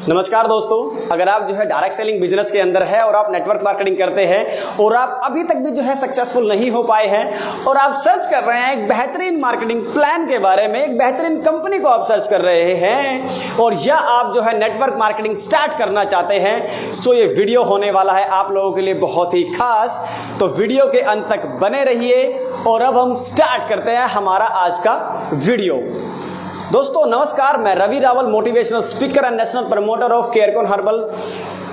नमस्कार दोस्तों, अगर आप जो है डायरेक्ट सेलिंग बिजनेस के अंदर है और आप नेटवर्क मार्केटिंग करते हैं और आप अभी तक भी जो है सक्सेसफुल नहीं हो पाए हैं और आप सर्च कर रहे हैं एक बेहतरीन मार्केटिंग प्लान के बारे में, एक बेहतरीन कंपनी को आप सर्च कर रहे हैं और या आप जो है नेटवर्क मार्केटिंग स्टार्ट करना चाहते हैं, तो ये वीडियो होने वाला है आप लोगों के लिए बहुत ही खास। तो वीडियो के अंत तक बने रहिए और अब हम स्टार्ट करते हैं हमारा आज का वीडियो। दोस्तों नमस्कार, मैं Ravi Rawal, motivational speaker and national promoter of Carecon herbal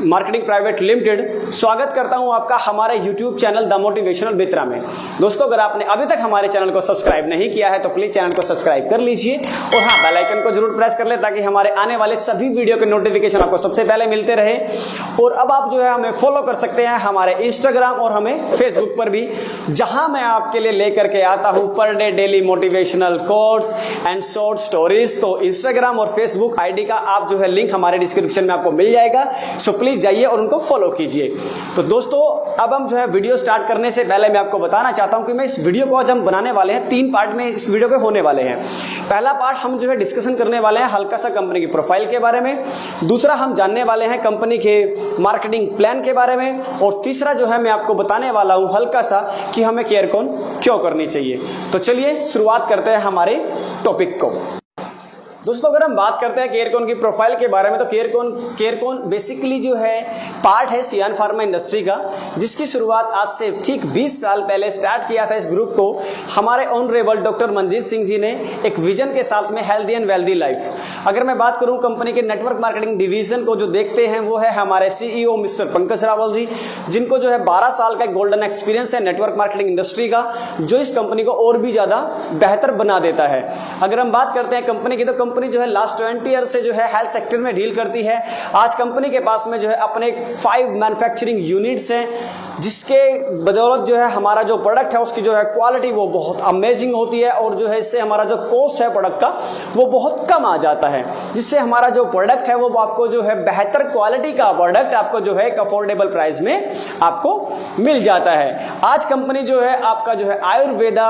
marketing private limited, स्वागत करता हूं आपका हमारे YouTube channel the motivational Mitra में। दोस्तों अगर आपने अभी तक हमारे चैनल को सब्सक्राइब नहीं किया है तो प्लीज चैनल को सब्सक्राइब कर लीजिए और हाँ, बेल आइकन को जरूर प्रेस कर ले ताकि हमारे आने वाले सभी वीडियो के नोटिफिकेशन आपको सबसे पहले मिलते रहे। और अब आप जो है हमें फॉलो कर सकते हैं हमारे इंस्टाग्राम और हमें फेसबुक पर भी, जहां मैं आपके लिए लेकर के आता हूं per day daily motivational quotes and short stories. तो इंस्टाग्राम और फेसबुक आईडी का आप जो है लिंक हमारे डिस्क्रिप्शन में आपको मिल जाएगा, सो प्लीज जाइए और उनको फॉलो कीजिए। तो दोस्तों अब हम जो है वीडियो स्टार्ट करने से पहले मैं आपको बताना चाहता हूं कि मैं इस वीडियो को आज हम बनाने वाले हैं, 3 पार्ट में इस वीडियो के होने वाले हैं। पहला पार्ट हम जो है डिस्कशन करने वाले हैं हल्का सा कंपनी की प्रोफाइल के बारे में, दूसरा हम जानने वाले हैं कंपनी के मार्केटिंग प्लान के बारे में और तीसरा जो है मैं आपको बताने वाला हूं हल्का सा कि हमें केयरकॉन क्यों करनी चाहिए। तो चलिए शुरुआत करते हैं हमारे टॉपिक को। दोस्तों अगर हम बात करते हैं केयरकॉन की प्रोफाइल के बारे में, तो केयरकॉन बेसिकली जो है पार्ट है सियान फार्मा इंडस्ट्री का, जिसकी शुरुआत आज से ठीक 20 साल पहले स्टार्ट किया था। इस ग्रुप को हमारे ऑनरेबल डॉक्टर मनजीत सिंह जी ने एक विजन के साथ में हेल्दी एंड वेल्दी लाइफ। अगर मैं बात करूं कंपनी के नेटवर्क मार्केटिंग डिवीजन को जो देखते हैं वो है हमारे CEO मिस्टर पंकज रावल जी, जिनको जो है 12 साल का गोल्डन एक्सपीरियंस है नेटवर्क मार्केटिंग इंडस्ट्री का, जो इस कंपनी को और भी ज्यादा बेहतर बना देता है। अगर हम बात करते हैं कंपनी की, तो कंपनी जो है लास्ट 20 ईयर से जो है हेल्थ सेक्टर में डील करती है। आज कंपनी के पास में जो है अपने 5 मैन्युफैक्चरिंग यूनिट्स हैं, जिसके बदौलत जो है हमारा जो प्रोडक्ट है उसकी जो है क्वालिटी वो बहुत अमेजिंग होती है और जो है इससे हमारा जो कॉस्ट है प्रोडक्ट का वो बहुत कम आ जाता है, जिससे हमारा जो प्रोडक्ट है वो आपको जो है बेहतर क्वालिटी का प्रोडक्ट आपको जो है एक अफोर्डेबल प्राइस में आपको मिल जाता है। आज कंपनी जो है आपका जो है Ayurveda,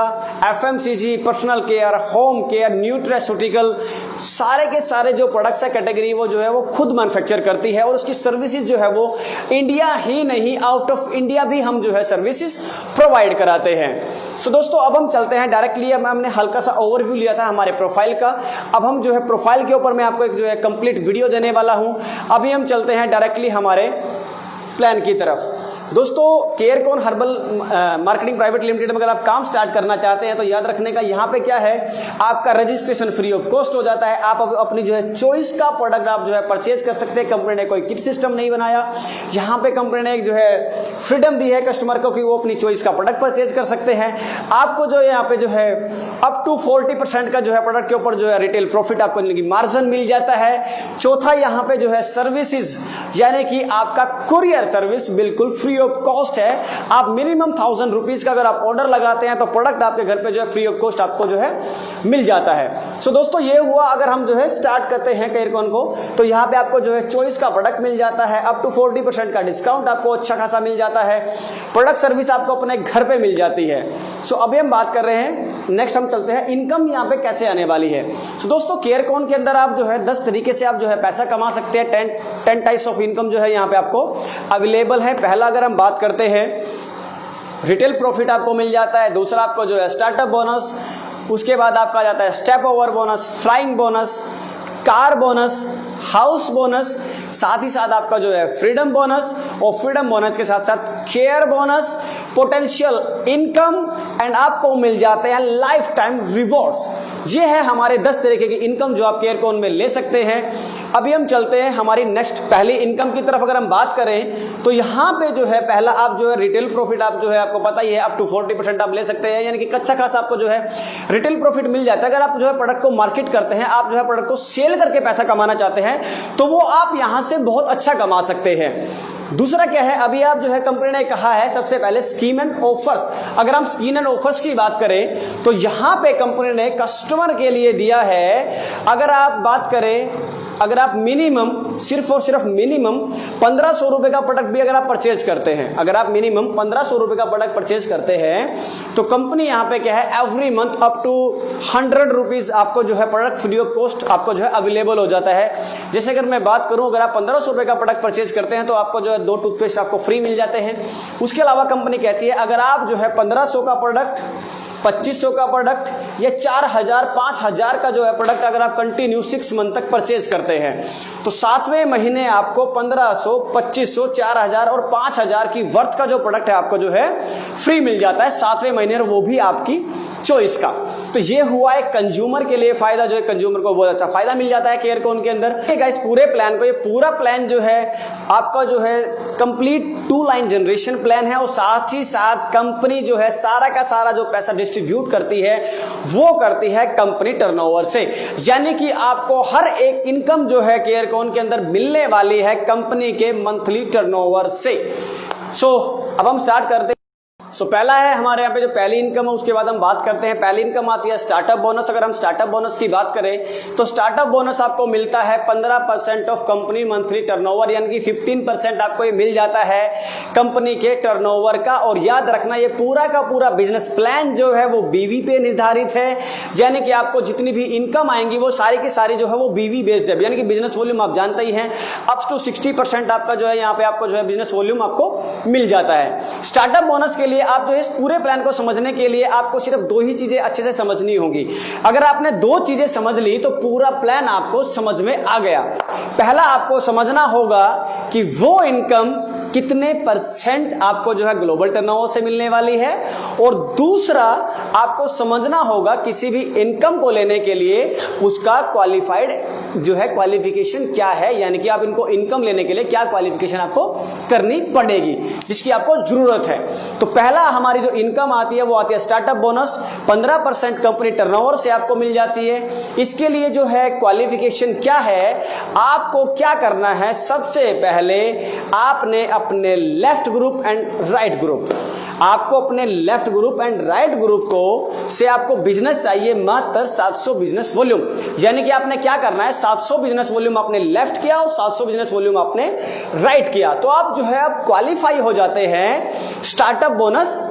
FMCG, personal care, home care, nutraceutical, सारे के सारे जो प्रोडक्ट्स है कैटेगरी वो जो है वो खुद मैन्युफैक्चर करती है और उसकी सर्विसेज जो है वो इंडिया ही नहीं आउट ऑफ इंडिया भी हम जो है सर्विसेज प्रोवाइड कराते हैं। सो दोस्तों अब हम चलते हैं डायरेक्टली, अब हमने हल्का सा ओवरव्यू लिया था हमारे प्रोफाइल का, अब हम जो है प्रोफाइल के ऊपर मैं आपको एक जो है कंप्लीट वीडियो देने वाला हूं। अभी हम चलते हैं डायरेक्टली हमारे प्लान की तरफ। दोस्तों केयरकॉन हर्बल मार्केटिंग प्राइवेट लिमिटेड में अगर आप काम स्टार्ट करना चाहते हैं तो याद रखने का यहाँ पे क्या है, आपका रजिस्ट्रेशन फ्री ऑफ कॉस्ट हो जाता है। आप अपनी जो है चॉइस का प्रोडक्ट आप जो है परचेज कर सकते हैं। कंपनी ने कोई किट सिस्टम नहीं बनाया, यहाँ पे कंपनी ने एक जो है फ्रीडम दी है कस्टमर को कि वो अपनी चॉइस का प्रोडक्ट परचेज कर सकते हैं। आपको जो है यहाँ पे जो है अप टू 40% का जो है प्रोडक्ट के ऊपर जो है रिटेल प्रॉफिट आपको मार्जिन मिल जाता है। चौथा यहाँ पे जो है सर्विसेज, यानी कि आपका कुरियर सर्विस बिल्कुल फ्री ऑफ कॉस्ट है। आप मिनिमम 1000 रुपीज का अगर आप ऑर्डर लगाते हैं तो प्रोडक्ट आपके घर पे जो है फ्री ऑफ कॉस्ट आपको जो है मिल जाता है। सो दोस्तों ये हुआ, अगर हम जो है स्टार्ट करते हैं केयरकॉन को तो यहाँ पे आपको जो है चॉइस का प्रोडक्ट मिल जाता है, अप टू 40% का डिस्काउंट आपको अच्छा खासा मिल जाता है, प्रोडक्ट सर्विस आपको अपने घर पे मिल जाती है। सो अभी हम बात कर रहे हैं, नेक्स्ट हम चलते हैं इनकम यहाँ पे कैसे आने वाली है। सो दोस्तों केयरकॉन के अंदर आप जो है 10 तरीके से आप जो है पैसा कमा सकते हैं। 10 टाइप्स ऑफ इनकम जो है यहाँ पे आपको अवेलेबल है। पहला अगर हम बात करते हैं रिटेल प्रॉफिट आपको मिल जाता है, दूसरा आपको जो है स्टार्टअप बोनस, उसके बाद आपका जाता है step over bonus, flying bonus, car bonus, house bonus, साथ ही साथ आपका जो है फ्रीडम बोनस और फ्रीडम बोनस के साथ साथ care bonus, potential income and आपको मिल जाते हैं लाइफ टाइम रिवॉर्ड्स। ये है हमारे 10 तरीके की इनकम जो आप केयरकॉन में ले सकते हैं। अभी हम चलते हैं हमारी नेक्स्ट पहली इनकम की तरफ। अगर हम बात करें तो यहाँ पे जो है पहला आप जो है रिटेल प्रॉफिट आप जो है आपको पता ही है अप टू 40% आप ले सकते हैं, यानी कि कच्चा खासा आपको जो है रिटेल प्रॉफिट मिल जाता है। अगर आप जो है प्रोडक्ट को मार्केट करते हैं, आप जो है प्रोडक्ट को सेल करके पैसा कमाना चाहते हैं तो वो आप यहां से बहुत अच्छा कमा सकते हैं। दूसरा क्या है, अभी आप जो है कंपनी ने कहा है सबसे पहले स्कीम एंड ऑफर्स। अगर हम स्कीम एंड ऑफर्स की बात करें तो यहां पे कंपनी ने कस्टमर के लिए दिया है, अगर आप बात करें, अगर आप मिनिमम सिर्फ और सिर्फ मिनिमम 1500 रुपए का प्रोडक्ट भी अगर आप परचेज करते हैं, अगर आप मिनिमम 1500 रुपए का प्रोडक्ट परचेज करते हैं तो कंपनी यहां पे क्या है, every month up to 100 rupees आपको जो है प्रोडक्ट फ्री ऑफ कॉस्ट आपको जो है अवेलेबल हो जाता है। जैसे अगर मैं बात करूं, अगर आप 1500 रुपए का प्रोडक्ट परचेज करते हैं तो आपको जो है 2 टूथपेस्ट आपको फ्री मिल जाते हैं। उसके अलावा कंपनी कहती है अगर आप जो है 1500 का प्रोडक्ट, 2500 का प्रोडक्ट या 4000 5000 का जो है प्रोडक्ट अगर आप कंटिन्यू 6 मंथ तक परचेज करते हैं तो 7वें महीने आपको 1500, 2500, 4000 और 5000 की वर्थ का जो प्रोडक्ट है आपको जो है फ्री मिल जाता है 7वें महीने, और वो भी आपकी चॉइस का। तो ये हुआ एक कंज्यूमर के लिए फायदा, जो है कंज्यूमर को बहुत अच्छा फायदा मिल जाता है केयरकॉन के अंदर। गाइस पूरे प्लान को, ये पूरा प्लान जो है आपका जो है कंप्लीट 2 लाइन जनरेशन प्लान है, और साथ ही साथ कंपनी जो है सारा का सारा जो पैसा डिस्ट्रीब्यूट करती है वो करती है कंपनी टर्नओवर से, यानी कि आपको हर एक इनकम जो है केयरकॉन के अंदर मिलने वाली है कंपनी के मंथली टर्नओवर से। अब हम स्टार्ट करते हैं। पहला है हमारे यहाँ पे जो पहली इनकम है, उसके बाद हम बात करते हैं। पहली इनकम आती है स्टार्टअप बोनस। अगर हम स्टार्टअप बोनस की बात करें तो स्टार्टअप बोनस आपको मिलता है 15% ऑफ कंपनी मंथली टर्नओवर, यानी कि 15% आपको ये मिल जाता है कंपनी के टर्नओवर का। और याद रखना ये पूरा का पूरा बिजनेस प्लान जो है वो बीवी पे निर्धारित है, यानी कि आपको जितनी भी इनकम आएंगी वो सारी की सारी जो है वो बीवी बेस्ड है, यानी कि बिजनेस वॉल्यूम आप जानते ही हैं अप टू 60% आपका जो है यहाँ पे आपको जो है बिजनेस वॉल्यूम आपको मिल जाता है। स्टार्टअप बोनस के लिए आप जो इस पूरे प्लान को समझने के लिए आपको सिर्फ 2 ही चीजें अच्छे से समझनी होगी। अगर आपने 2 चीजें समझ ली तो पूरा प्लान आपको समझ में आ गया। पहला आपको समझना होगा कि वो इनकम कितने % आपको जो है ग्लोबल टर्नओवर से मिलने वाली है, और दूसरा आपको समझना होगा किसी भी इनकम को लेने के लिए उसका क्वालिफाइड जो है क्वालिफिकेशन क्या है, यानी कि आप इनको इनकम लेने के लिए क्या क्वालिफिकेशन आपको करनी पड़ेगी जिसकी आपको जरूरत है। तो पहला हमारी जो इनकम आती है वो आती है स्टार्टअप बोनस, 15% कंपनी टर्नओवर से आपको मिल जाती है। इसके लिए जो है क्वालिफिकेशन क्या है, आपको क्या करना है, सबसे पहले आपने अपने left group and right group, आपको अपने left group and right group को से आपको बिजनेस चाहिए मात्र 700 बिजनेस वॉल्यूम, यानी कि आपने क्या करना है 700 बिजनेस वॉल्यूम आपने लेफ्ट किया और 700 बिजनेस वॉल्यूम आपने राइट किया, तो आप जो है आप क्वालिफाई हो जाते हैं स्टार्टअप बोनस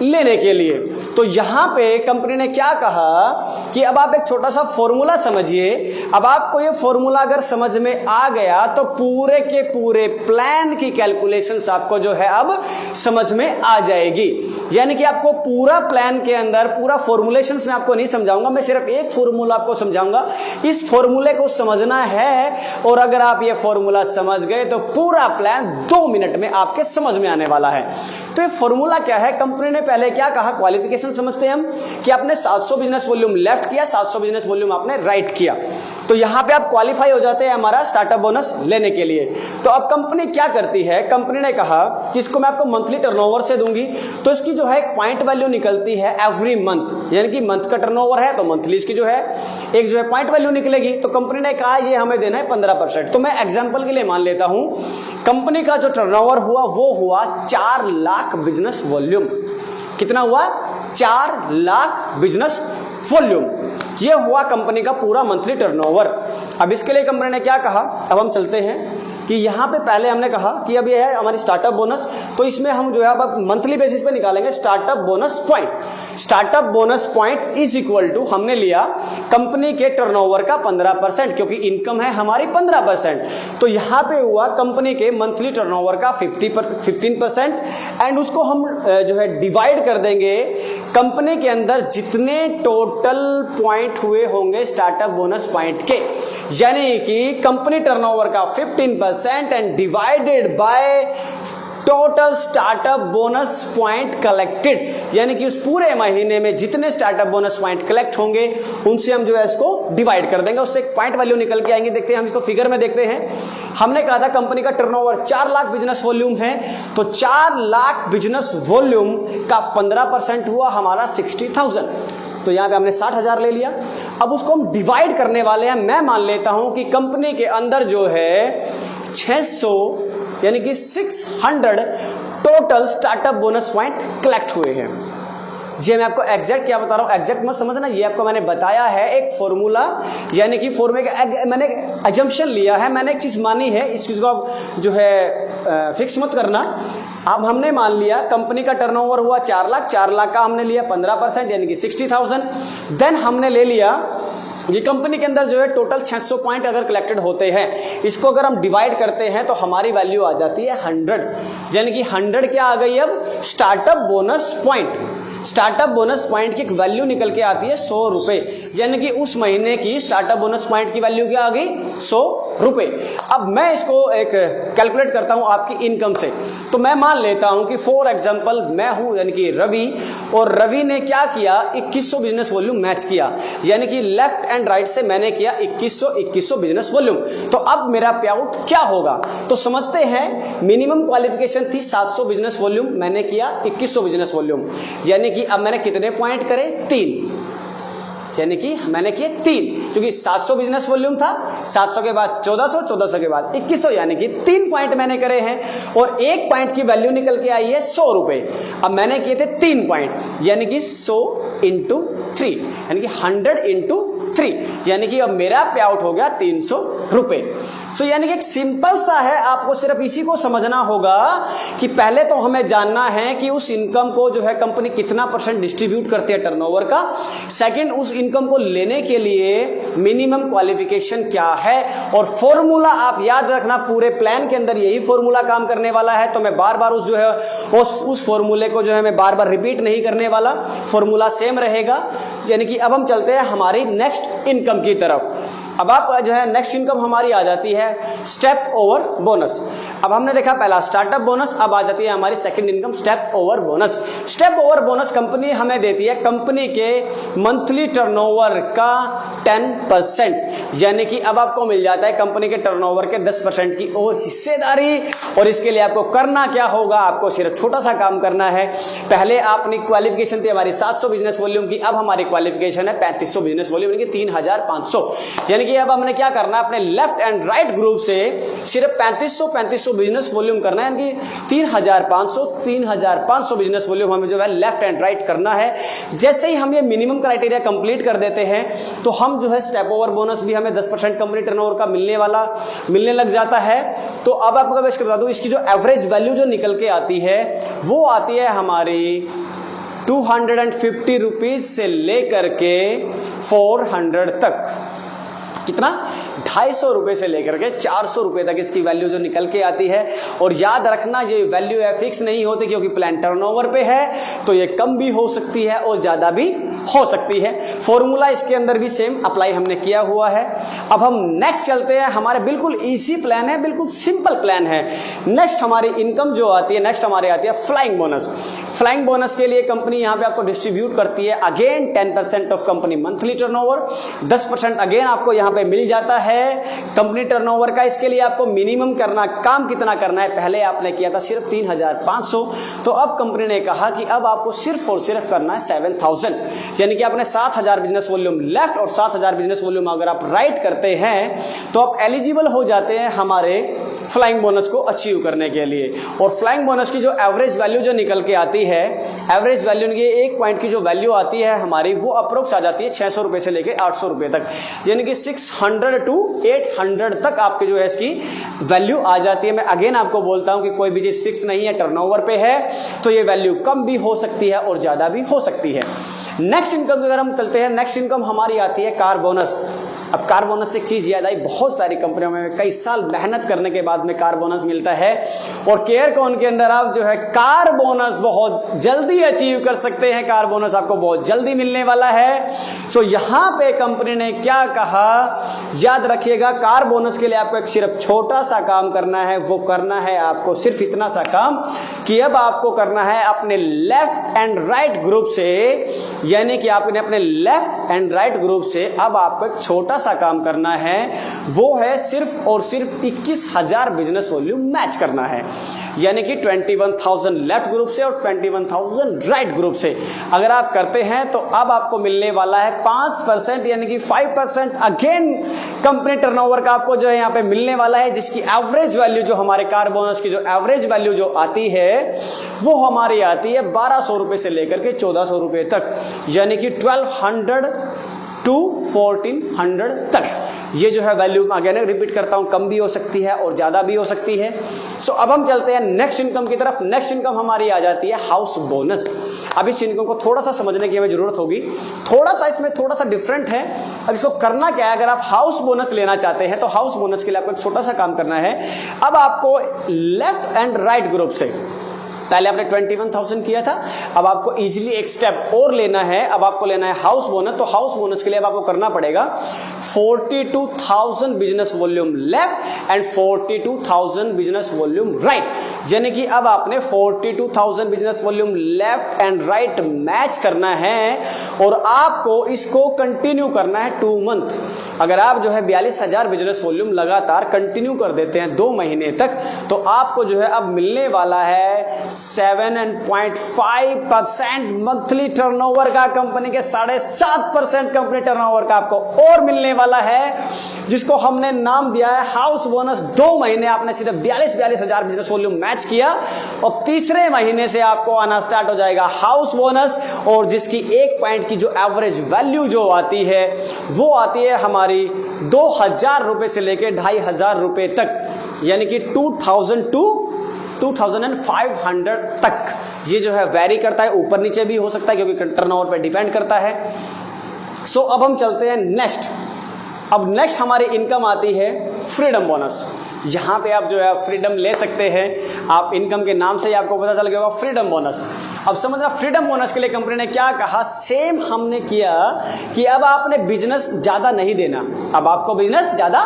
लेने के लिए। तो यहां पे कंपनी ने क्या कहा कि अब आप एक छोटा सा फॉर्मूला समझिए। अब आपको ये फॉर्मूला अगर समझ में आ गया तो पूरे के पूरे प्लान की कैलकुलेशंस आपको जो है अब समझ में आ जाएगी, यानी कि आपको पूरा प्लान के अंदर पूरा फॉर्मुलेशंस में आपको नहीं समझाऊंगा, मैं सिर्फ एक फॉर्मूला आपको समझाऊंगा। इस फॉर्मूले को समझना है और अगर आप ये फॉर्मूला समझ गए तो पूरा प्लान 2 मिनट में आपके समझ में आने वाला है। तो ये फॉर्मूला क्या है, कंपनी ने पहले क्या कहा, क्वालिफिकेशन समझते हैं हम कि आपने 700 बिजनेस वॉल्यूम लेफ्ट किया, 700 बिजनेस वॉल्यूम आपने राइट किया, तो यहां पे आप क्वालिफाई हो जाते हैं हमारा स्टार्टअप बोनस लेने के लिए। तो अब कंपनी क्या करती है, कंपनी ने कहा कि इसको मैं आपको मंथली टर्नओवर से दूंगी, तो इसकी जो है पॉइंट वैल्यू निकलती है एवरी मंथ, यानी कि मंथ का टर्नओवर है तो मंथली इसकी जो है एक जो है पॉइंट वैल्यू निकलेगी। तो कंपनी ने कहा ये हमें देना है 15%। तो मैं एग्जांपल के लिए मान लेता हूं कंपनी का जो टर्नओवर हुआ वो हुआ 4 लाख बिजनेस वॉल्यूम। कितना हुआ, 4 लाख बिजनेस वॉल्यूम, ये हुआ कंपनी का पूरा मंथली टर्नओवर। अब इसके लिए कंपनी ने क्या कहा, अब हम चलते हैं कि यहां पे पहले हमने कहा कि अब ये है हमारी स्टार्टअप बोनस, तो इसमें हम जो है अब मंथली बेसिस पे निकालेंगे startup bonus point. Startup bonus point is equal to हमने लिया कंपनी के टर्नओवर का 15%, क्योंकि इनकम है हमारी 15%, तो यहां पे हुआ कंपनी के मंथली टर्नओवर का 15% एंड उसको हम जो है डिवाइड कर देंगे कंपनी के अंदर जितने टोटल पॉइंट हुए होंगे स्टार्टअप बोनस पॉइंट के, यानी कि कंपनी टर्नओवर का 15% and divided by total startup bonus point collected, यानी कि उस पूरे महीने में जितने स्टार्टअप बोनस पॉइंट कलेक्ट होंगे उनसे हम जो है इसको डिवाइड कर देंगे, उससे एक पॉइंट वैल्यू निकल के आएंगे। देखते हैं हम इसको फिगर में देखते हैं। हमने कहा था कंपनी का टर्नओवर 4 लाख बिजनेस वॉल्यूम है, तो 4 लाख बिजनेस वॉल्यूम का 15% हुआ हमारा 60,000, तो यहां पे हमने 60,000 ले लिया। अब उसको हम डिवाइड करने वाले हैं, मैं मान लेता हूं कि कंपनी के अंदर जो है 600 यानी कि 600 total startup bonus point collect हुए हैं। जी मैं आपको एग्जैक्ट क्या बता रहा हूँ, एग्जैक्ट मत समझना, ये आपको मैंने बताया है एक फॉर्मूला, यानी कि फॉर्मूले का मैंने एजम्पशन लिया है, मैंने एक चीज़ मानी है, इस चीज़ को आप जो है फिक्स मत करना। अब हमने मान लिया कंपनी का टर्नओवर हुआ 4 लाख, 4 लाख का हमने लिया 15% यानी कि 60,000। देन हमने ले लिया ये कंपनी के अंदर जो है टोटल 600 पॉइंट अगर कलेक्टेड होते हैं, इसको अगर हम डिवाइड करते हैं तो हमारी वैल्यू आ जाती है 100, यानी कि 100 क्या आ गई अब startup bonus point. Startup bonus point की एक वैल्यू निकल के आती है 100 रुपए, यानी कि उस महीने की स्टार्टअप बोनस पॉइंट की वैल्यू क्या आ गई 100 रुपए। अब मैं इसको एक कैलकुलेट करता हूं आपकी इनकम से, तो मैं मान लेता हूं कि फॉर एग्जांपल मैं हूं यानी कि रवि, और रवि ने क्या किया 2100 बिजनेस वॉल्यूम मैच किया, यानी कि लेफ्ट एंड राइट से मैंने किया 2100 बिजनेस वॉल्यूम। तो अब मेरा पे आउट क्या होगा, तो समझते हैं मिनिमम क्वालिफिकेशन थी 700 बिजनेस वॉल्यूम, मैंने किया 2100 बिजनेस वॉल्यूम, यानी कि अब मैंने कितने पॉइंट करे 3, यानी कि मैंने किए 3, क्योंकि 700 बिजनेस वॉल्यूम था, 700 के बाद 1400, 1400 के बाद 2100, यानी कि 3 पॉइंट मैंने करे हैं, और एक पॉइंट की वैल्यू निकल के आई है 100 रुपए। अब मैंने किए थे 3 पॉइंट, यानी कि 100 इंटू 3, यानी कि 100 इंटू 3, यानी कि अब मेरा पे आउट हो गया 300 रुपए। सो यानी कि एक सिंपल सा है, आपको सिर्फ इसी को समझना होगा कि पहले तो हमें जानना है कि उस इनकम को जो है कंपनी कितना % डिस्ट्रीब्यूट करती है टर्नओवर का। सेकंड, उस इनकम को लेने के लिए मिनिमम क्वालिफिकेशन क्या है, और फॉर्मूला आप याद रखना, पूरे प्लान के अंदर यही फॉर्मूला काम करने वाला है। तो मैं बार बार उस जो है उस फॉर्मूले को जो है मैं बार बार रिपीट नहीं करने वाला, फॉर्मूला सेम रहेगा। यानी कि अब हम चलते हैं हमारी नेक्स्ट इनकम की तरफ। अब आप जो है नेक्स्ट इनकम हमारी आ जाती है स्टेप ओवर बोनस। अब हमने देखा पहला स्टार्टअप बोनस, अब आ जाती है हमारी second income step over bonus. Step over bonus company हमें देती है कंपनी के मंथली टर्नओवर का 10%, यानी कि अब आपको मिल जाता है कंपनी के टर्नओवर के 10% की और हिस्सेदारी। और इसके लिए आपको करना क्या होगा, आपको सिर्फ छोटा सा काम करना है। पहले आपने क्वालिफिकेशन थी हमारी 700 बिजनेस वॉल्यूम की, अब हमारी क्वालिफिकेशन है 3500 बिजनेस वॉल्यूम, यानी कि 3500, यानी कि अब हमने क्या करना है, अपने लेफ्ट एंड राइट ग्रुप से सिर्फ 3500 बिजनेस वॉल्यूम करना है, यानी कि 3500 बिजनेस वॉल्यूम हमें जो है लेफ्ट एंड राइट करना है। जैसे ही हम ये मिनिमम क्राइटेरिया कंप्लीट कर देते हैं तो हम जो है स्टेप ओवर बोनस भी हमें 10% कंपनी टर्नओवर का मिलने लग जाता है। तो अब आपको मैं बता दूं, इसकी जो एवरेज वैल्यू जो निकल के आती है वो आती है हमारी 250 रुपीज से लेकर के 400 तक। कितना 250 रुपए से लेकर के 400 रुपए तक इसकी वैल्यू जो निकल के आती है। और याद रखना ये वैल्यू है फिक्स नहीं होती, क्योंकि प्लान टर्नओवर पे है तो ये कम भी हो सकती है और ज्यादा भी हो सकती है। फॉर्मूला इसके अंदर भी सेम अप्लाई हमने किया हुआ है। अब हम नेक्स्ट चलते हैं, हमारे बिल्कुल इजी प्लान है, बिल्कुल सिंपल प्लान है। नेक्स्ट हमारी इनकम जो आती है, नेक्स्ट हमारी आती है फ्लाइंग बोनस। फ्लाइंग बोनस के लिए कंपनी यहां पे आपको डिस्ट्रीब्यूट करती है again 10% of company monthly turnover, 10% again आपको यहां पे मिल जाता है कंपनी टर्नओवर का। इसके लिए आपको मिनिमम करना, काम कितना करना है, पहले आपने किया था सिर्फ 3500, तो अब कंपनी ने कहा कि अब आपको सिर्फ और सिर्फ करना है 7000, यानी कि आपने 7000 बिजनेस वॉल्यूम लेफ्ट और 7000 बिजनेस वॉल्यूम अगर आप राइट करते हैं तो आप एलिजिबल हो जाते हैं हमारे फ्लाइंग बोनस को अचीव करने के लिए। और फ्लाइंग बोनस की जो एवरेज वैल्यू जो निकल के आती है, एवरेज वैल्यू की एक पॉइंट की जो वैल्यू आती है हमारी, वो अप्रोक्स आ जाती है 600 रुपए से लेके 800 रुपए तक, यानी कि 600 to 800 तक आपके जो है इसकी वैल्यू आ जाती है। मैं अगेन आपको बोलता हूं कि कोई भी चीज फिक्स नहीं है, टर्नओवर पे है तो ये वैल्यू कम भी हो सकती है और ज्यादा भी हो सकती है। नेक्स्ट इनकम अगर हम चलते हैं, नेक्स्ट इनकम हमारी आती है कार बोनस। अब कार बोनस से एक चीज याद आई, बहुत सारी कंपनियों में कई साल मेहनत करने के बाद में कार बोनस मिलता है, और केयर कॉन के अंदर आप जो है कार बोनस बहुत जल्दी अचीव कर सकते हैं। कार बोनस आपको बहुत जल्दी मिलने वाला है। सो यहां पे कंपनी ने क्या कहा, याद रखिएगा, कार बोनस के लिए आपको एक सिर्फ छोटा सा काम करना है। वो करना है आपको सिर्फ इतना सा काम कि अब आपको करना है अपने लेफ्ट एंड राइट ग्रुप से, यानी कि आपने अपने लेफ्ट एंड राइट ग्रुप से अब आपको एक छोटा सा काम करना है, वो है सिर्फ और सिर्फ 21,000 बिजनेस वॉल्यूम मैच करना है, यानी कि 21,000 लेफ्ट ग्रुप से और 21,000 राइट ग्रुप से अगर आप करते हैं तो अब आपको मिलने वाला है 5% यानी कि 5% अगेन कंपनी टर्नओवर का आपको जो है यहाँ पे मिलने वाला है, जिसकी एवरेज वैल्यू जो हमारे कार बोनस की जो एवरेज वैल्यू जो आती है वो हमारी आती है 1200 रुपए से लेकर के 1400 रुपए तक, यानी कि 1200 टू 1400 तक। ये जो है वैल्यू अगेन रिपीट करता हूं, कम भी हो सकती है और ज्यादा भी हो सकती है। सो अब हम चलते हैं नेक्स्ट इनकम की तरफ। नेक्स्ट इनकम हमारी आ जाती है हाउस बोनस। अब इस इनकम को थोड़ा सा समझने की हमें जरूरत होगी, थोड़ा सा इसमें थोड़ा सा डिफरेंट है। अब इसको करना क्या है, अगर आप हाउस बोनस लेना चाहते हैं तो हाउस बोनस के लिए आपको एक छोटा सा काम करना है। अब आपको लेफ्ट एंड राइट ग्रुप से, पहले आपने 21,000 किया था, अब आपको इजीली एक स्टेप और लेना है, अब आपको लेना है हाउस बोनस। तो हाउस बोनस के लिए अब आपको करना पड़ेगा 42,000 business volume left and 42,000 business volume right, यानी कि अब आपने 42,000 business volume left and right match करना है और आपको इसको कंटिन्यू करना है 2 मंथ। अगर आप जो है 42,000 बिजनेस वॉल्यूम लगातार कंटिन्यू कर देते हैं 2 महीने तक, तो आपको जो है अब मिलने वाला है 7.5% मंथली टर्नओवर का, कंपनी के 7.5% कंपनी टर्नओवर का आपको और मिलने वाला है, जिसको हमने नाम दिया है हाउस बोनस। 2 महीने आपने सिर्फ 42,000 बिजनेस वॉल्यूम मैच किया और तीसरे महीने से आपको आना स्टार्ट हो जाएगा हाउस बोनस, और जिसकी 1 पॉइंट की जो एवरेज वैल्यू जो आती है वो आती है हमारी 2,000 रुपए से लेकर 2,500 रुपए तक, यानी कि 2,000 टू 2,500 तक। ये जो है वेरी करता है, ऊपर नीचे भी हो सकता है क्योंकि टर्नओवर पे डिपेंड करता है। सो अब हम चलते हैं नेक्स्ट। अब नेक्स्ट हमारी इनकम आती है फ्रीडम बोनस। यहां पे आप जो है फ्रीडम ले सकते हैं, आप इनकम के नाम से ही आपको पता चल गया होगा फ्रीडम बोनस। अब समझना फ्रीडम बोनस के लिए कंपनी ने क्या कहा, सेम हमने किया कि अब आपने बिजनेस ज्यादा नहीं देना, अब आपको बिजनेस ज्यादा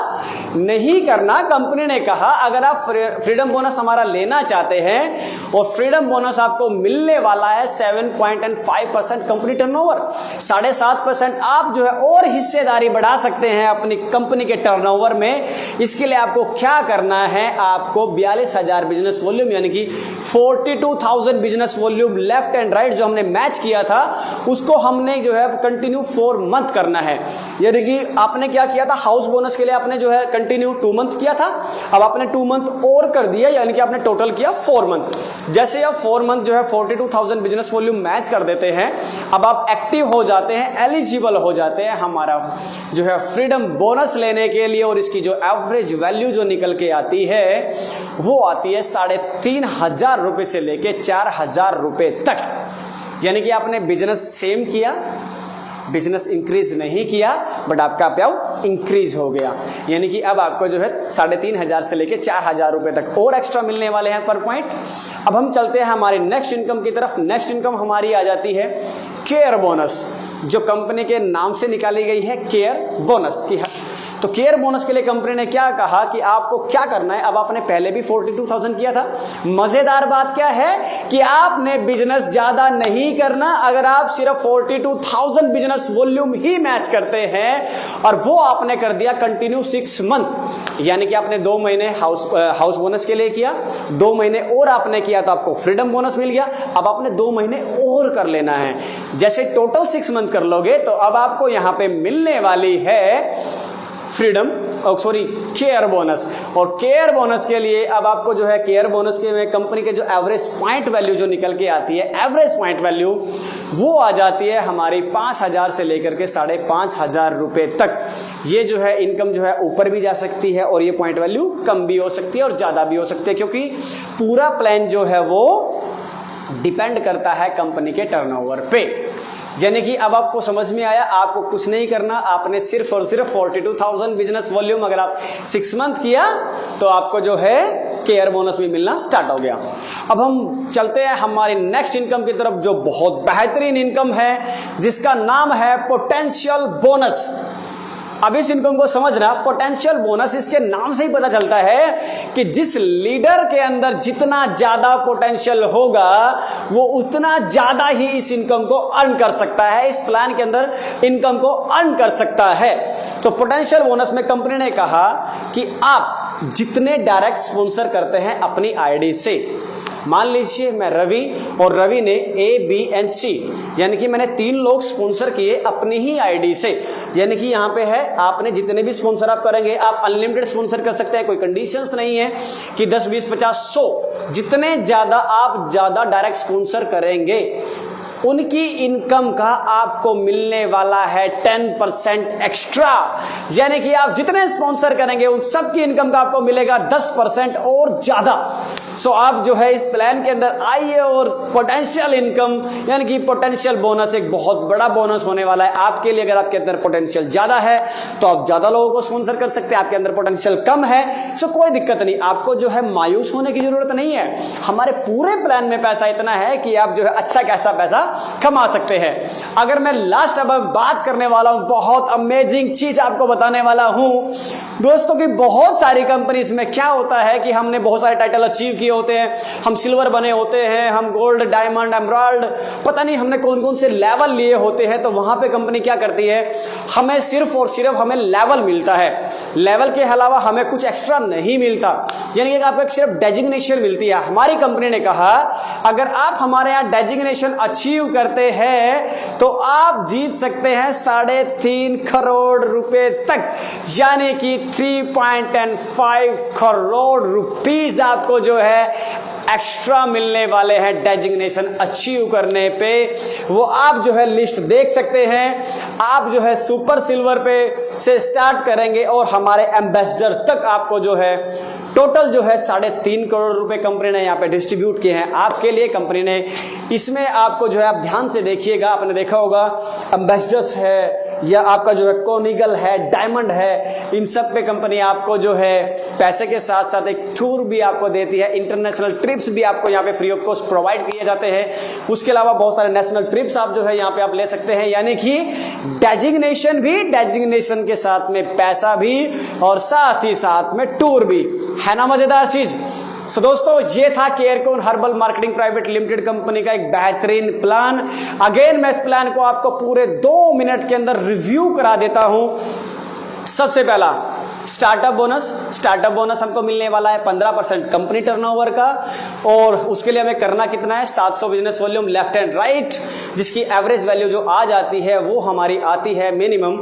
नहीं करना। कंपनी ने कहा अगर आप फ्रीडम बोनस हमारा लेना चाहते हैं और फ्रीडम बोनस आपको मिलने वाला है 7.5% कंपनी टर्नओवर, 7.5% आप जो है और हिस्सेदारी बढ़ा सकते हैं अपनी कंपनी के टर्नओवर में। इसके लिए आपको क्या करना है, आपको 42,000 बिजनेस वॉल्यूम यानी कि 42,000 business volume left and right जो हमने मैच किया था उसको हमने जो है कंटिन्यू 4 मंथ करना है। यानी कि आपने क्या किया था, हाउस बोनस के लिए आपने जो है कंटिन्यू 2 मंथ किया था, अब आपने 2 मंथ और कर दिया, यानी कि आपने टोटल किया 4 मंथ। जैसे आप 4 मंथ जो है 42,000 बिजनेस वॉल्यूम मैच कर देते हैं, अब आप एक्टिव हो जाते हैं, एलिजिबल हो जाते हैं हमारा जो है फ्रीडम बोनस लेने के लिए। और इसकी जो एवरेज वैल्यू जो निकल के आती है वो आती है 3,500 रुपए से लेके 4,000 रुपए तक, यानी कि आपने बिजनेस सेम किया, बिजनेस इंक्रीज नहीं किया, बट आपका पेआउट इंक्रीज हो गया, यानी कि अब आपको जो है 3,500 से लेके 4,000 रुपए तक और एक्स्ट्रा मिलने वाले हैं पर पॉइंट। अब हम चलते हैं हमारे नेक्स्ट इनकम की तरफ। नेक्स्ट इनकम हमारी आ जाती है केयर बोनस, जो कंपनी के नाम से निकाली गई है केयर बोनस की। तो केयर बोनस के लिए कंपनी ने क्या कहा कि आपको क्या करना है, अब आपने पहले भी 42,000 किया था। मजेदार बात क्या है कि आपने बिजनेस ज्यादा नहीं करना, अगर आप सिर्फ 42,000 बिजनेस वॉल्यूम ही मैच करते हैं और वो आपने कर दिया कंटिन्यू 6 मंथ, यानी कि आपने 2 महीने हाउस बोनस के लिए किया, 2 महीने और आपने किया तो आपको फ्रीडम बोनस मिल गया। अब आपने 2 महीने और कर लेना है, जैसे टोटल 6 मंथ कर लोगे तो अब आपको यहां पे मिलने वाली है फ्रीडम केयर बोनस। और केयर बोनस के लिए अब आपको जो है केयर बोनस के में कंपनी के जो एवरेज पॉइंट वैल्यू जो निकल के आती है, एवरेज पॉइंट वैल्यू वो आ जाती है हमारी 5,000 से लेकर के 5,500 रुपए तक। ये जो है इनकम जो है ऊपर भी जा सकती है और ये पॉइंट वैल्यू कम भी हो सकती है और ज्यादा भी हो सकती है, क्योंकि पूरा प्लान जो है वो डिपेंड करता है कंपनी के टर्नओवर पे। यानी कि अब आपको समझ में आया, आपको कुछ नहीं करना, आपने सिर्फ और सिर्फ 42,000 बिजनेस वॉल्यूम अगर आप 6 मंथ किया तो आपको जो है केयर बोनस भी मिलना स्टार्ट हो गया। अब हम चलते हैं हमारी नेक्स्ट इनकम की तरफ, जो बहुत बेहतरीन इनकम है जिसका नाम है पोटेंशियल बोनस। अब इस इनकम को समझना, पोटेंशियल बोनस इसके नाम से ही पता चलता है कि जिस लीडर के अंदर जितना ज्यादा पोटेंशियल होगा वो उतना ज्यादा ही इस इनकम को अर्न कर सकता है, इस प्लान के अंदर इनकम को अर्न कर सकता है। तो पोटेंशियल बोनस में कंपनी ने कहा कि आप जितने डायरेक्ट स्पॉन्सर करते हैं अपनी आईडी से, मान लीजिए मैं रवि और रवि ने ए, बी एंड सी, यानी कि मैंने 3 लोग स्पॉन्सर किए अपनी ही आईडी से, यानी कि यहां पे है आपने जितने भी स्पॉन्सर आप करेंगे, आप अनलिमिटेड स्पॉन्सर कर सकते हैं, कोई कंडीशंस नहीं है कि 10, 20, 50, 100, जितने ज्यादा आप ज्यादा डायरेक्ट स्पॉन्सर करेंगे उनकी इनकम का आपको मिलने वाला है 10% एक्स्ट्रा, यानी कि आप जितने स्पॉन्सर करेंगे उन सब की इनकम का आपको मिलेगा 10% और ज्यादा। सो आप जो है इस प्लान के अंदर आइए और पोटेंशियल इनकम यानी कि पोटेंशियल बोनस एक बहुत बड़ा बोनस होने वाला है आपके लिए। अगर आपके अंदर पोटेंशियल ज्यादा है तो आप ज्यादा लोगों को स्पॉन्सर कर सकते हैं, आपके अंदर पोटेंशियल कम है सो कोई दिक्कत नहीं, आपको जो है मायूस होने की जरूरत नहीं है। हमारे पूरे प्लान में पैसा इतना है कि आप जो है अच्छा खासा पैसा कमा सकते हैं। अगर मैं लास्ट अब बात करने वाला हूं, बहुत अमेजिंग चीज आपको बताने वाला हूं दोस्तों कि बहुत सारी कंपनीज में क्या होता है कि हमने बहुत सारे टाइटल अचीव किए होते हैं, हम सिल्वर बने होते हैं, हम गोल्ड, डायमंड, एमराल्ड, पता नहीं हमने कौन कौन से लेवल लिए होते हैं। तो वहां पे कंपनी क्या करती है, हमें सिर्फ और सिर्फ हमें लेवल मिलता है, लेवल के अलावा हमें कुछ एक्स्ट्रा नहीं मिलता, यानी कि आपको सिर्फ डेजिग्नेशन मिलती है। हमारी कंपनी ने कहा अगर आप हमारे यहां डेजिग्नेशन अचीव करते हैं तो आप जीत सकते हैं 3.5 करोड़ रुपए तक, यानी कि 3.5 करोड़ रुपीस आपको जो है एक्स्ट्रा मिलने वाले हैं डेजिग्नेशन अचीव करने पे। वो आप जो है लिस्ट देख सकते हैं, आप जो है सुपर सिल्वर पे से स्टार्ट करेंगे और हमारे एम्बेसडर तक आपको जो है टोटल जो है 3.5 करोड़ रुपए कंपनी ने यहाँ पे डिस्ट्रीब्यूट किए हैं आपके लिए। कंपनी ने इसमें आपको जो है आप ध्यान से देखिएगा, आपने देखा होगा एम्बेसडर्स है या आपका जो है कोनिगल है, डायमंड है, इन सब पे कंपनी आपको जो है पैसे के साथ साथ एक टूर भी आपको देती है, इंटरनेशनल ट्रिप्स भी आपको यहाँ पे फ्री ऑफ कॉस्ट प्रोवाइड किए जाते हैं। उसके अलावा बहुत सारे नेशनल ट्रिप्स आप जो है यहाँ पे आप ले सकते हैं, यानी कि डेजिग्नेशन भी, डेजिग्नेशन के साथ में पैसा भी और साथ ही साथ में टूर भी, है ना मजेदार चीज। सो दोस्तों ये था Carecon herbal marketing private limited company का एक बेहतरीन प्लान। अगेन मैं इस प्लान को आपको पूरे 2 मिनट के अंदर रिव्यू करा देता हूं। सबसे पहला स्टार्टअप बोनस हमको मिलने वाला है 15% कंपनी टर्नओवर का, और उसके लिए हमें करना कितना है 700 business volume left and right, जिसकी एवरेज वैल्यू जो आ जाती है वो हमारी आती है मिनिमम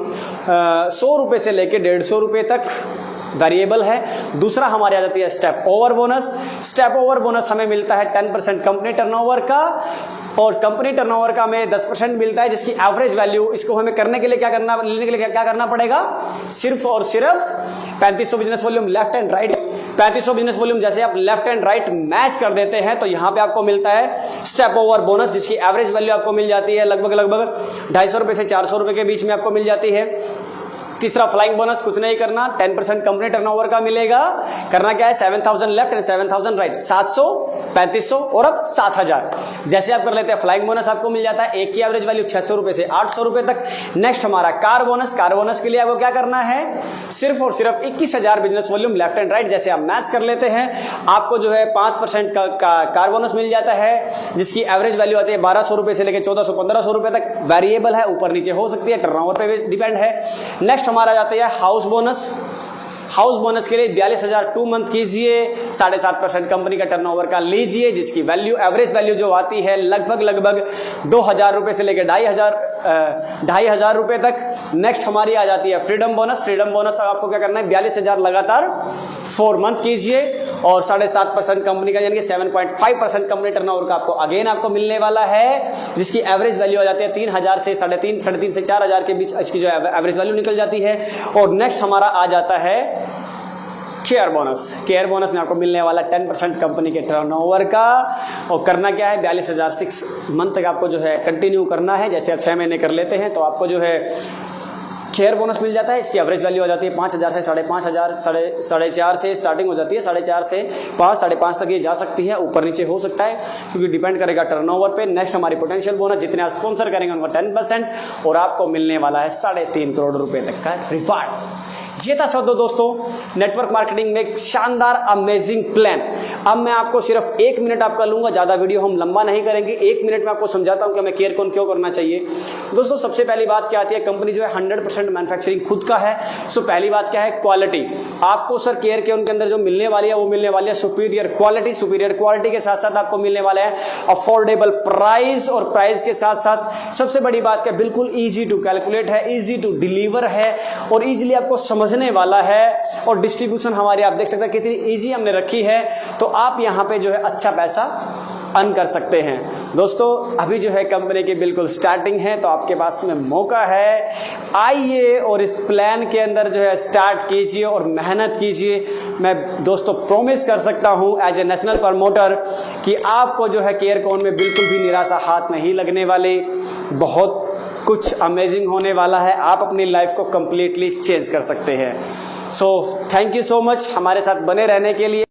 100 रुपए से लेके 150 रुपए तक, वेरिएबल है। दूसरा हमारी आ जाती है स्टेप ओवर बोनस हमें मिलता है 10% कंपनी टर्नओवर का, और कंपनी टर्नओवर का हमें 10% मिलता है, जिसकी एवरेज वैल्यू, इसको हमें करने के लिए लेने के लिए क्या करना पड़ेगा, सिर्फ और सिर्फ 3500 business volume left and right. 3500 business volume जैसे आप लेफ्ट एंड राइट मैच कर देते हैं तो यहां पे आपको मिलता है स्टेप ओवर बोनस, जिसकी एवरेज वैल्यू आपको मिल जाती है लगभग 250 रुपए से 400 रुपए के बीच में आपको मिल जाती है। तीसरा फ्लाइंग बोनस, कुछ नहीं करना, 10% कंपनी टर्नओवर का मिलेगा, करना क्या है 7000 लेफ्ट एंड 7000 राइट, 700, 3500 और अब 7000 जैसे आप कर लेते हैं। फ्लाइंग बोनस आपको मिल जाता है, एक की एवरेज वैल्यू 600 रुपए से 800 रुपए तक। नेक्स्ट हमारा कार बोनस के लिए आपको क्या करना है, सिर्फ और सिर्फ 21000 business volume left and right जैसे आप मैच कर लेते हैं, आपको जो है 5% का कार बोनस मिल जाता है, जिसकी एवरेज वैल्यू आती है 1200 रुपए से लेकर 1400-1500 रुपए तक, वेरिएबल है, ऊपर नीचे हो सकती है, टर्नओवर पे भी डिपेंड है। नेक्स्ट हमारा जाता है हाउस बोनस के लिए 42,000 2 मंथ कीजिए, 7.5% कंपनी का टर्नओवर का लीजिए, जिसकी वैल्यू, एवरेज वैल्यू जो आती है लगभग 2000 रुपए से लेकर 2500 रुपए तक। नेक्स्ट हमारी आ जाती है फ्रीडम बोनस आपको क्या करना है 42,000 लगातार 4 मंथ कीजिए, और 7.5% कंपनी का यानी कि 7.5% कंपनी टर्नओवर का आपको अगेन आपको मिलने वाला है, जिसकी एवरेज वैल्यू आ जाती है 3000 से 3.5 से 4000 के बीच इसकी जो एवरेज वैल्यू निकल जाती है। और नेक्स्ट हमारा आ जाता है केयर बोनस में आपको मिलने वाला 10% कंपनी के टर्नओवर का, और करना क्या है 42,000 6 मंथ तक आपको जो है कंटिन्यू करना है। जैसे आप 6 महीने कर लेते हैं तो आपको जो है केयर बोनस मिल जाता है। इसकी एवरेज वैल्यू आ जाती है 5,000 से 5,500, 4.5 से स्टार्टिंग हो जाती है, 4.5 से 5, 5.5 तक ये जा सकती है, ऊपर नीचे हो सकता है क्योंकि डिपेंड करेगा टर्नओवर पे। नेक्स्ट हमारी पोटेंशियल बोनस, जितने आप स्पॉन्सर करेंगे उनका 10% और आपको मिलने वाला है 3.5 करोड़ रुपए तक का रिवार्ड। ये था दोस्तों नेटवर्क मार्केटिंग में एक शानदार अमेजिंग प्लान। अब मैं आपको सिर्फ 1 मिनट आपका लूंगा, ज्यादा वीडियो हम लंबा नहीं करेंगे। 1 मिनट में आपको समझाता हूं कि हमें केयर कौन क्यों करना चाहिए। दोस्तों सबसे पहली बात क्या आती है, कंपनी जो है 100% मैन्युफैक्चरिंग खुद का है। सो पहली बात क्या है, क्वालिटी। आपको सर केयर के उनके अंदर जो मिलने वाली है वो मिलने वाली है सुपीरियर क्वालिटी। सुपीरियर क्वालिटी के साथ साथ आपको मिलने वाला है अफोर्डेबल प्राइस, और प्राइस के साथ साथ सबसे बड़ी बात क्या, बिल्कुल ईजी टू कैलकुलेट है, ईजी टू डिलीवर है और ईजिली आपको समझने वाला है। और डिस्ट्रीब्यूशन हमारी आप देख सकते हैं कितनी इजी हमने रखी है, तो आप यहां पे जो है अच्छा पैसा अर्न कर सकते हैं। दोस्तों अभी जो है कंपनी की बिल्कुल स्टार्टिंग है, तो आपके पास में मौका है, आइए और इस प्लान के अंदर जो है स्टार्ट कीजिए और मेहनत कीजिए। मैं दोस्तों प्रॉमिस कर सकता हूं एज ए नेशनल प्रमोटर कि आपको जो है केयरकॉन में बिल्कुल भी निराशा हाथ नहीं लगने वाली, बहुत कुछ अमेजिंग होने वाला है। आप अपनी लाइफ को कंप्लीटली चेंज कर सकते हैं। So thank you so much हमारे साथ बने रहने के लिए।